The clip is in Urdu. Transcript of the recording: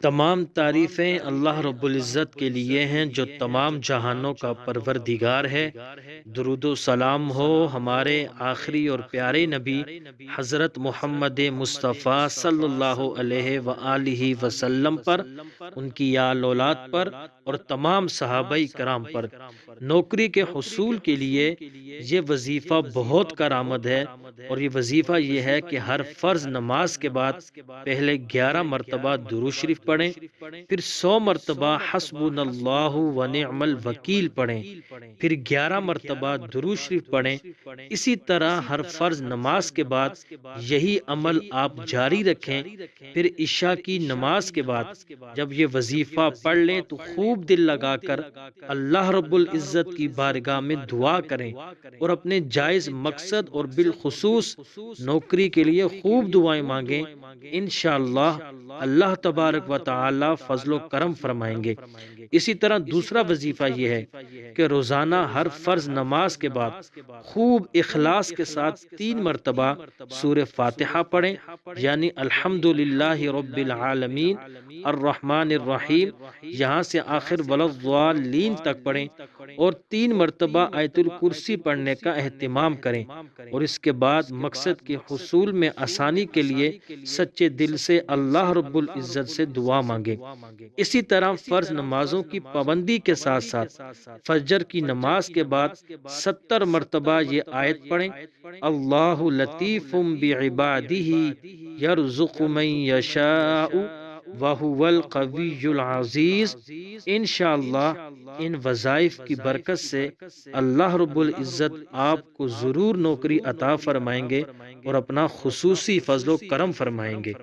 تمام تعریفیں اللہ رب العزت کے لیے ہیں جو تمام جہانوں کا پروردگار ہے۔ درود و سلام ہو ہمارے آخری اور پیارے نبی حضرت محمد مصطفیٰ صلی اللہ علیہ وآلہ وسلم پر، ان کی آل اولاد پر اور تمام صحابہ کرام پر۔ نوکری کے حصول کے لیے یہ وظیفہ بہت کارآمد ہے، اور یہ وظیفہ یہ ہے کہ ہر فرض نماز کے بعد پہلے 11 مرتبہ درود شریف پڑھیں، پھر 100 مرتبہ حسبنا اللہ و نعم الوکیل پڑھیں، پھر 11 مرتبہ درود شریف پڑھیں۔ اسی طرح ہر فرض نماز کے بعد یہی عمل آپ جاری رکھیں۔ پھر عشاء کی نماز کے بعد جب یہ وظیفہ پڑھ لیں تو خوب دل لگا کر اللہ رب العزت کی بارگاہ میں دعا کریں، اور اپنے جائز مقصد اور بالخصوص نوکری کے لیے خوب دعائیں مانگیں۔ انشاءاللہ اللہ تبارک و تعالی فضل و کرم فرمائیں گے۔ اسی طرح دوسرا وظیفہ یہ ہے کہ روزانہ ہر فرض نماز کے بعد خوب اخلاص کے ساتھ 3 مرتبہ سورہ فاتحہ پڑھیں، یعنی الحمدللہ رب العالمین الرحمن الرحیم یہاں سے آخر ولضالین تک پڑھیں، اور 3 مرتبہ آیت الکرسی پڑھنے کا اہتمام کریں، اور اس کے بعد مقصد کے حصول میں آسانی کے لیے سچے دل سے اللہ رب العزت سے دعا مانگیں۔ اسی طرح فرض نمازوں کی پابندی کے ساتھ ساتھ فجر کی نماز کے بعد 70 مرتبہ یہ آیت پڑھیں، اللہ لطیف بعبادہ یرزق من یشاء وَهُوَ الْقَوِيُّ الْعَزِيزُ۔ انشاءاللہ ان وظائف کی برکت سے اللہ رب العزت آپ کو ضرور نوکری عطا فرمائیں گے اور اپنا خصوصی فضل و کرم فرمائیں گے۔